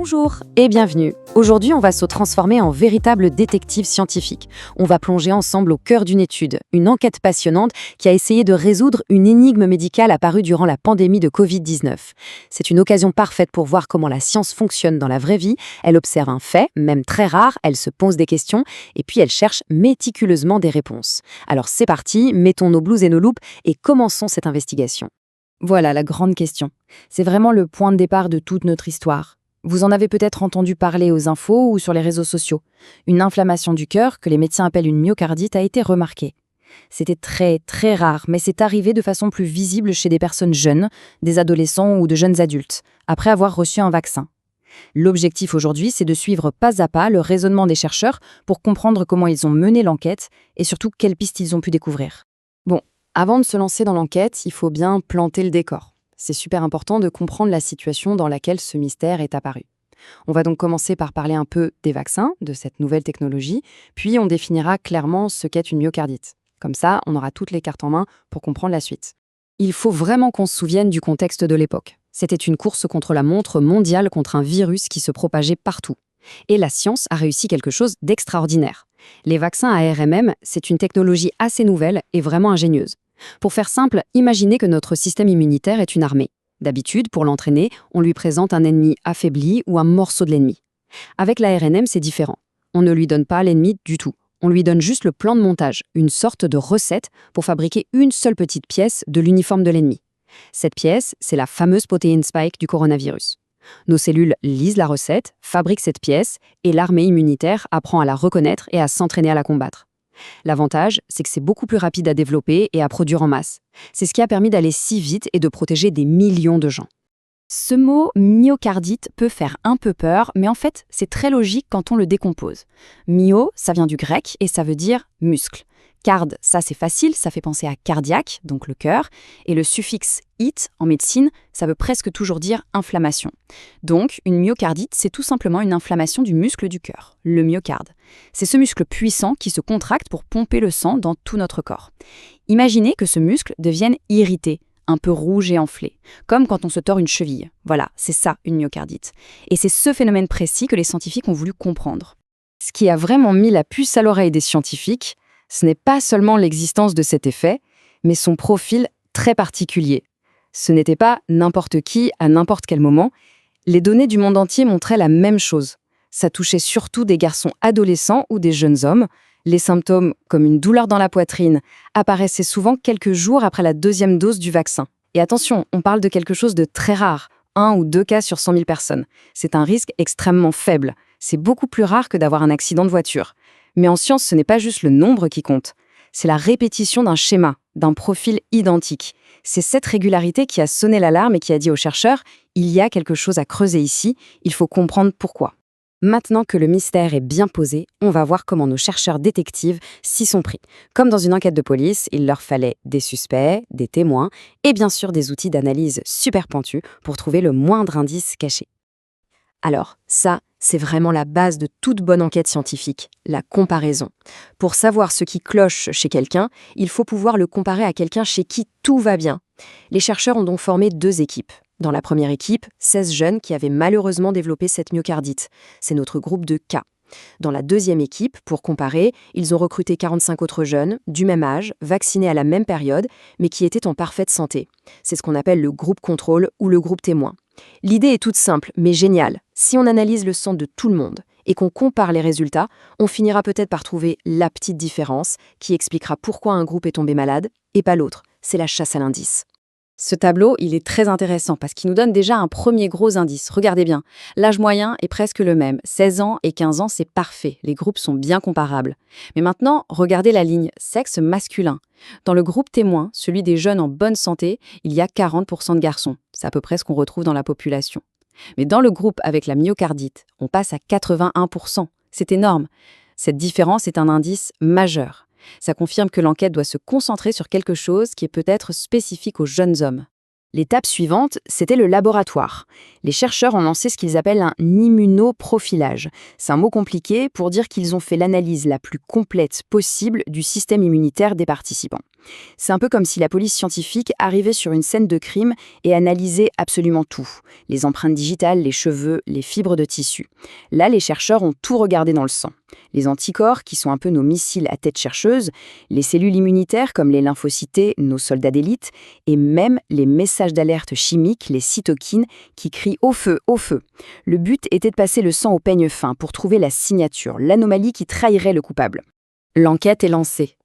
Bonjour et bienvenue. Aujourd'hui, on va se transformer en véritable détective scientifique. On va plonger ensemble au cœur d'une étude, une enquête passionnante qui a essayé de résoudre une énigme médicale apparue durant la pandémie de Covid-19. C'est une occasion parfaite pour voir comment la science fonctionne dans la vraie vie. Elle observe un fait, même très rare, elle se pose des questions et puis elle cherche méticuleusement des réponses. Alors c'est parti, mettons nos blouses et nos loupes et commençons cette investigation. Voilà la grande question. C'est vraiment le point de départ de toute notre histoire. Vous en avez peut-être entendu parler aux infos ou sur les réseaux sociaux. Une inflammation du cœur, que les médecins appellent une myocardite, a été remarquée. C'était très rare, mais c'est arrivé de façon plus visible chez des personnes jeunes, des adolescents ou de jeunes adultes, après avoir reçu un vaccin. L'objectif aujourd'hui, c'est de suivre pas à pas le raisonnement des chercheurs pour comprendre comment ils ont mené l'enquête et surtout quelles pistes ils ont pu découvrir. Bon, avant de se lancer dans l'enquête, il faut bien planter le décor. C'est super important de comprendre la situation dans laquelle ce mystère est apparu. On va donc commencer par parler un peu des vaccins, de cette nouvelle technologie, puis on définira clairement ce qu'est une myocardite. Comme ça, on aura toutes les cartes en main pour comprendre la suite. Il faut vraiment qu'on se souvienne du contexte de l'époque. C'était une course contre la montre mondiale contre un virus qui se propageait partout. Et la science a réussi quelque chose d'extraordinaire. Les vaccins à ARMM, c'est une technologie assez nouvelle et vraiment ingénieuse. Pour faire simple, imaginez que notre système immunitaire est une armée. D'habitude, pour l'entraîner, on lui présente un ennemi affaibli ou un morceau de l'ennemi. Avec l'ARNM, c'est différent. On ne lui donne pas l'ennemi du tout. On lui donne juste le plan de montage, une sorte de recette pour fabriquer une seule petite pièce de l'uniforme de l'ennemi. Cette pièce, c'est la fameuse protéine spike du coronavirus. Nos cellules lisent la recette, fabriquent cette pièce, et l'armée immunitaire apprend à la reconnaître et à s'entraîner à la combattre. L'avantage, c'est que c'est beaucoup plus rapide à développer et à produire en masse. C'est ce qui a permis d'aller si vite et de protéger des millions de gens. Ce mot myocardite peut faire un peu peur, mais en fait, c'est très logique quand on le décompose. Myo, ça vient du grec et ça veut dire muscle. Card, ça c'est facile, ça fait penser à cardiaque, donc le cœur, et le suffixe -ite en médecine, ça veut presque toujours dire inflammation. Donc, une myocardite, c'est tout simplement une inflammation du muscle du cœur, le myocarde. C'est ce muscle puissant qui se contracte pour pomper le sang dans tout notre corps. Imaginez que ce muscle devienne irrité, un peu rouge et enflé, comme quand on se tord une cheville. Voilà, c'est ça une myocardite. Et c'est ce phénomène précis que les scientifiques ont voulu comprendre. Ce qui a vraiment mis la puce à l'oreille des scientifiques, ce n'est pas seulement l'existence de cet effet, mais son profil très particulier. Ce n'était pas n'importe qui à n'importe quel moment. Les données du monde entier montraient la même chose. Ça touchait surtout des garçons adolescents ou des jeunes hommes. Les symptômes, comme une douleur dans la poitrine, apparaissaient souvent quelques jours après la deuxième dose du vaccin. Et attention, on parle de quelque chose de très rare, 1 ou 2 cas sur 100 000 personnes. C'est un risque extrêmement faible. C'est beaucoup plus rare que d'avoir un accident de voiture. Mais en science, ce n'est pas juste le nombre qui compte. C'est la répétition d'un schéma, d'un profil identique. C'est cette régularité qui a sonné l'alarme et qui a dit aux chercheurs « Il y a quelque chose à creuser ici, il faut comprendre pourquoi ». Maintenant que le mystère est bien posé, on va voir comment nos chercheurs détectives s'y sont pris. Comme dans une enquête de police, il leur fallait des suspects, des témoins et bien sûr des outils d'analyse super pointus pour trouver le moindre indice caché. Alors, ça, c'est vraiment la base de toute bonne enquête scientifique, la comparaison. Pour savoir ce qui cloche chez quelqu'un, il faut pouvoir le comparer à quelqu'un chez qui tout va bien. Les chercheurs ont donc formé 2 équipes. Dans la première équipe, 16 jeunes qui avaient malheureusement développé cette myocardite. C'est notre groupe de cas. Dans la deuxième équipe, pour comparer, ils ont recruté 45 autres jeunes, du même âge, vaccinés à la même période, mais qui étaient en parfaite santé. C'est ce qu'on appelle le groupe contrôle ou le groupe témoin. L'idée est toute simple, mais géniale. Si on analyse le sang de tout le monde et qu'on compare les résultats, on finira peut-être par trouver la petite différence qui expliquera pourquoi un groupe est tombé malade et pas l'autre. C'est la chasse à l'indice. Ce tableau, il est très intéressant parce qu'il nous donne déjà un premier gros indice. Regardez bien, l'âge moyen est presque le même. 16 ans et 15 ans, c'est parfait. Les groupes sont bien comparables. Mais maintenant, regardez la ligne sexe masculin. Dans le groupe témoin, celui des jeunes en bonne santé, il y a 40% de garçons. C'est à peu près ce qu'on retrouve dans la population. Mais dans le groupe avec la myocardite, on passe à 81%. C'est énorme. Cette différence est un indice majeur. Ça confirme que l'enquête doit se concentrer sur quelque chose qui est peut-être spécifique aux jeunes hommes. L'étape suivante, c'était le laboratoire. Les chercheurs ont lancé ce qu'ils appellent un immunoprofilage. C'est un mot compliqué pour dire qu'ils ont fait l'analyse la plus complète possible du système immunitaire des participants. C'est un peu comme si la police scientifique arrivait sur une scène de crime et analysait absolument tout. Les empreintes digitales, les cheveux, les fibres de tissu. Là, les chercheurs ont tout regardé dans le sang. Les anticorps, qui sont un peu nos missiles à tête chercheuse, les cellules immunitaires comme les lymphocytes, nos soldats d'élite, et même les messages d'alerte chimiques, les cytokines, qui crient « au feu, au feu ». Le but était de passer le sang au peigne fin pour trouver la signature, l'anomalie qui trahirait le coupable. L'enquête est lancée.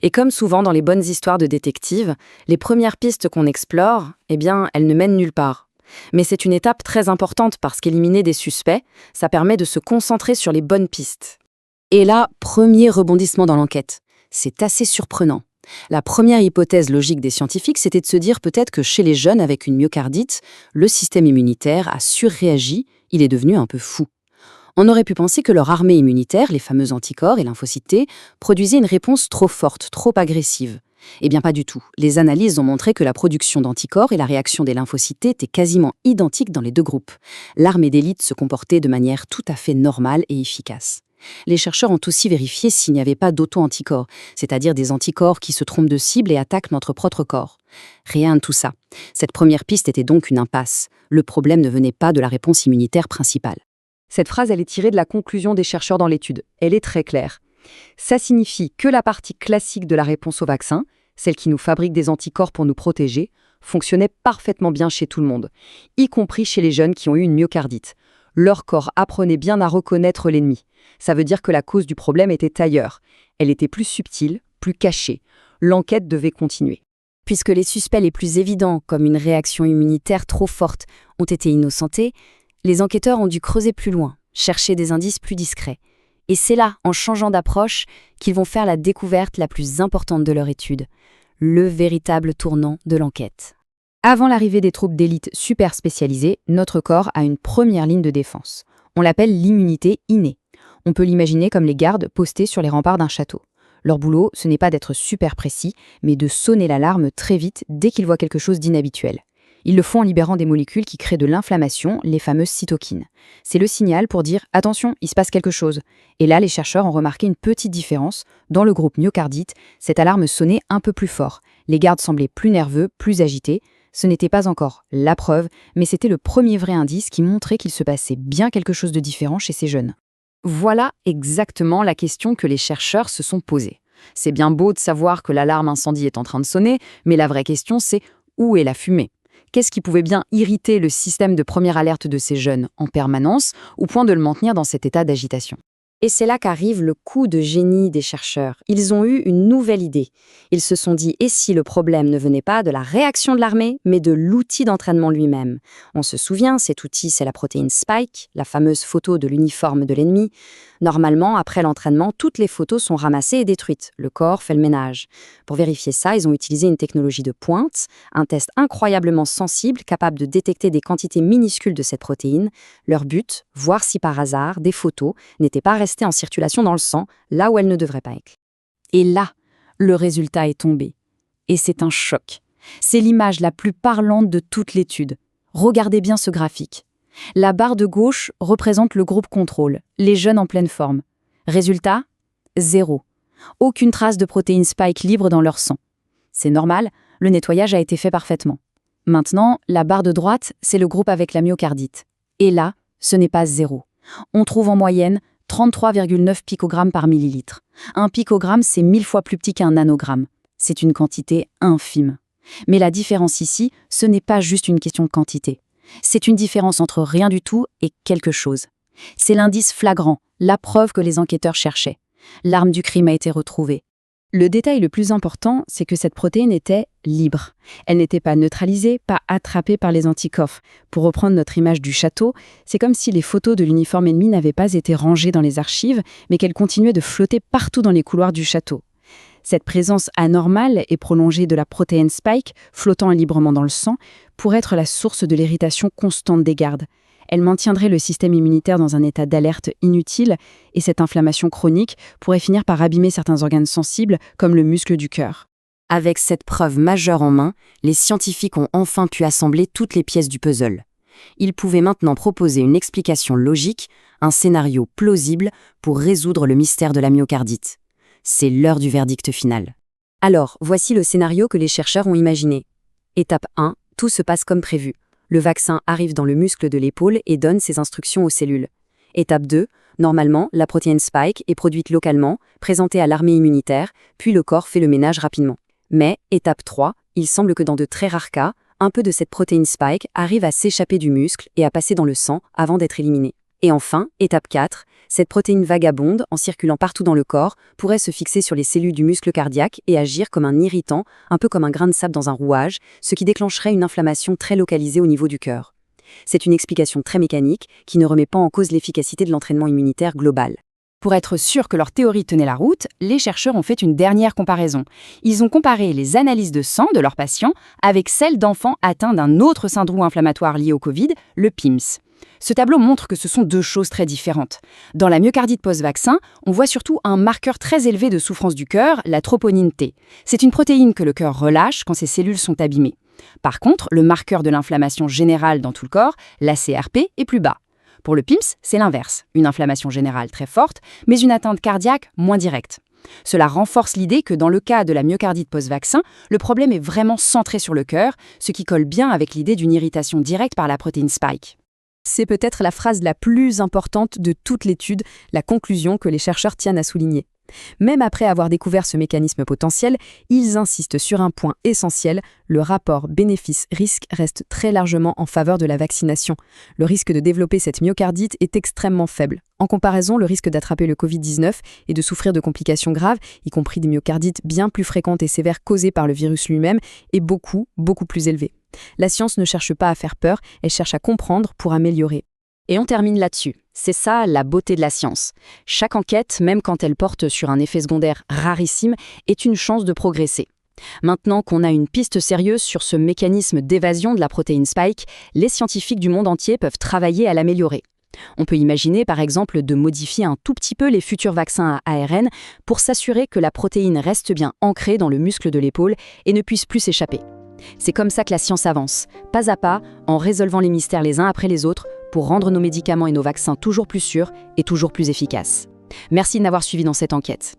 Et comme souvent dans les bonnes histoires de détectives, les premières pistes qu'on explore, elles ne mènent nulle part. Mais c'est une étape très importante parce qu'éliminer des suspects, ça permet de se concentrer sur les bonnes pistes. Et là, premier rebondissement dans l'enquête. C'est assez surprenant. La première hypothèse logique des scientifiques, c'était de se dire peut-être que chez les jeunes avec une myocardite, le système immunitaire a surréagi, il est devenu un peu fou. On aurait pu penser que leur armée immunitaire, les fameux anticorps et lymphocytes, produisait une réponse trop forte, trop agressive. Eh bien pas du tout. Les analyses ont montré que la production d'anticorps et la réaction des lymphocytes étaient quasiment identiques dans les deux groupes. L'armée d'élite se comportait de manière tout à fait normale et efficace. Les chercheurs ont aussi vérifié s'il n'y avait pas d'auto-anticorps, c'est-à-dire des anticorps qui se trompent de cible et attaquent notre propre corps. Rien de tout ça. Cette première piste était donc une impasse. Le problème ne venait pas de la réponse immunitaire principale. Cette phrase, elle est tirée de la conclusion des chercheurs dans l'étude. Elle est très claire. Ça signifie que la partie classique de la réponse au vaccin, celle qui nous fabrique des anticorps pour nous protéger, fonctionnait parfaitement bien chez tout le monde, y compris chez les jeunes qui ont eu une myocardite. Leur corps apprenait bien à reconnaître l'ennemi. Ça veut dire que la cause du problème était ailleurs. Elle était plus subtile, plus cachée. L'enquête devait continuer. Puisque les suspects les plus évidents, comme une réaction immunitaire trop forte, ont été innocentés, les enquêteurs ont dû creuser plus loin, chercher des indices plus discrets. Et c'est là, en changeant d'approche, qu'ils vont faire la découverte la plus importante de leur étude, le véritable tournant de l'enquête. Avant l'arrivée des troupes d'élite super spécialisées, notre corps a une première ligne de défense. On l'appelle l'immunité innée. On peut l'imaginer comme les gardes postés sur les remparts d'un château. Leur boulot, ce n'est pas d'être super précis, mais de sonner l'alarme très vite dès qu'ils voient quelque chose d'inhabituel. Ils le font en libérant des molécules qui créent de l'inflammation, les fameuses cytokines. C'est le signal pour dire « attention, il se passe quelque chose ». Et là, les chercheurs ont remarqué une petite différence. Dans le groupe myocardite, cette alarme sonnait un peu plus fort. Les gardes semblaient plus nerveux, plus agités. Ce n'était pas encore la preuve, mais c'était le premier vrai indice qui montrait qu'il se passait bien quelque chose de différent chez ces jeunes. Voilà exactement la question que les chercheurs se sont posées. C'est bien beau de savoir que l'alarme incendie est en train de sonner, mais la vraie question c'est où est la fumée ? Qu'est-ce qui pouvait bien irriter le système de première alerte de ces jeunes en permanence, au point de le maintenir dans cet état d'agitation ? Et c'est là qu'arrive le coup de génie des chercheurs. Ils ont eu une nouvelle idée. Ils se sont dit, et si le problème ne venait pas de la réaction de l'armée, mais de l'outil d'entraînement lui-même ? On se souvient, cet outil, c'est la protéine Spike, la fameuse photo de l'uniforme de l'ennemi. Normalement, après l'entraînement, toutes les photos sont ramassées et détruites. Le corps fait le ménage. Pour vérifier ça, ils ont utilisé une technologie de pointe, un test incroyablement sensible, capable de détecter des quantités minuscules de cette protéine. Leur but, voir si par hasard, des photos n'étaient pas restées en circulation dans le sang, là où elles ne devraient pas être. Et là, le résultat est tombé. Et c'est un choc. C'est l'image la plus parlante de toute l'étude. Regardez bien ce graphique. La barre de gauche représente le groupe contrôle, les jeunes en pleine forme. Résultat, 0. Aucune trace de protéines Spike libre dans leur sang. C'est normal, le nettoyage a été fait parfaitement. Maintenant, la barre de droite, c'est le groupe avec la myocardite. Et là, ce n'est pas 0. On trouve en moyenne 33,9 picogrammes par millilitre. Un picogramme, c'est 1000 fois plus petit qu'un nanogramme. C'est une quantité infime. Mais la différence ici, ce n'est pas juste une question de quantité. C'est une différence entre rien du tout et quelque chose. C'est l'indice flagrant, la preuve que les enquêteurs cherchaient. L'arme du crime a été retrouvée. Le détail le plus important, c'est que cette protéine était libre. Elle n'était pas neutralisée, pas attrapée par les anticorps. Pour reprendre notre image du château, c'est comme si les photos de l'uniforme ennemi n'avaient pas été rangées dans les archives, mais qu'elles continuaient de flotter partout dans les couloirs du château. Cette présence anormale et prolongée de la protéine Spike, flottant librement dans le sang, pourrait être la source de l'irritation constante des gardes. Elle maintiendrait le système immunitaire dans un état d'alerte inutile et cette inflammation chronique pourrait finir par abîmer certains organes sensibles comme le muscle du cœur. Avec cette preuve majeure en main, les scientifiques ont enfin pu assembler toutes les pièces du puzzle. Ils pouvaient maintenant proposer une explication logique, un scénario plausible pour résoudre le mystère de la myocardite. C'est l'heure du verdict final. Alors, voici le scénario que les chercheurs ont imaginé. Étape 1, tout se passe comme prévu. Le vaccin arrive dans le muscle de l'épaule et donne ses instructions aux cellules. Étape 2, normalement, la protéine spike est produite localement, présentée à l'armée immunitaire, puis le corps fait le ménage rapidement. Mais, étape 3, il semble que dans de très rares cas, un peu de cette protéine spike arrive à s'échapper du muscle et à passer dans le sang avant d'être éliminée. Et enfin, étape 4, cette protéine vagabonde, en circulant partout dans le corps, pourrait se fixer sur les cellules du muscle cardiaque et agir comme un irritant, un peu comme un grain de sable dans un rouage, ce qui déclencherait une inflammation très localisée au niveau du cœur. C'est une explication très mécanique qui ne remet pas en cause l'efficacité de l'entraînement immunitaire global. Pour être sûr que leur théorie tenait la route, les chercheurs ont fait une dernière comparaison. Ils ont comparé les analyses de sang de leurs patients avec celles d'enfants atteints d'un autre syndrome inflammatoire lié au Covid, le PIMS. Ce tableau montre que ce sont deux choses très différentes. Dans la myocardite post-vaccin, on voit surtout un marqueur très élevé de souffrance du cœur, la troponine T. C'est une protéine que le cœur relâche quand ses cellules sont abîmées. Par contre, le marqueur de l'inflammation générale dans tout le corps, la CRP, est plus bas. Pour le PIMS, c'est l'inverse, une inflammation générale très forte, mais une atteinte cardiaque moins directe. Cela renforce l'idée que dans le cas de la myocardite post-vaccin, le problème est vraiment centré sur le cœur, ce qui colle bien avec l'idée d'une irritation directe par la protéine spike. C'est peut-être la phrase la plus importante de toute l'étude, la conclusion que les chercheurs tiennent à souligner. Même après avoir découvert ce mécanisme potentiel, ils insistent sur un point essentiel, le rapport bénéfice-risque reste très largement en faveur de la vaccination. Le risque de développer cette myocardite est extrêmement faible. En comparaison, le risque d'attraper le Covid-19 et de souffrir de complications graves, y compris des myocardites bien plus fréquentes et sévères causées par le virus lui-même, est beaucoup plus élevé. La science ne cherche pas à faire peur, elle cherche à comprendre pour améliorer. Et on termine là-dessus. C'est ça la beauté de la science. Chaque enquête, même quand elle porte sur un effet secondaire rarissime, est une chance de progresser. Maintenant qu'on a une piste sérieuse sur ce mécanisme d'évasion de la protéine spike, les scientifiques du monde entier peuvent travailler à l'améliorer. On peut imaginer par exemple de modifier un tout petit peu les futurs vaccins à ARN pour s'assurer que la protéine reste bien ancrée dans le muscle de l'épaule et ne puisse plus s'échapper. C'est comme ça que la science avance, pas à pas, en résolvant les mystères les uns après les autres, pour rendre nos médicaments et nos vaccins toujours plus sûrs et toujours plus efficaces. Merci de m'avoir suivi dans cette enquête.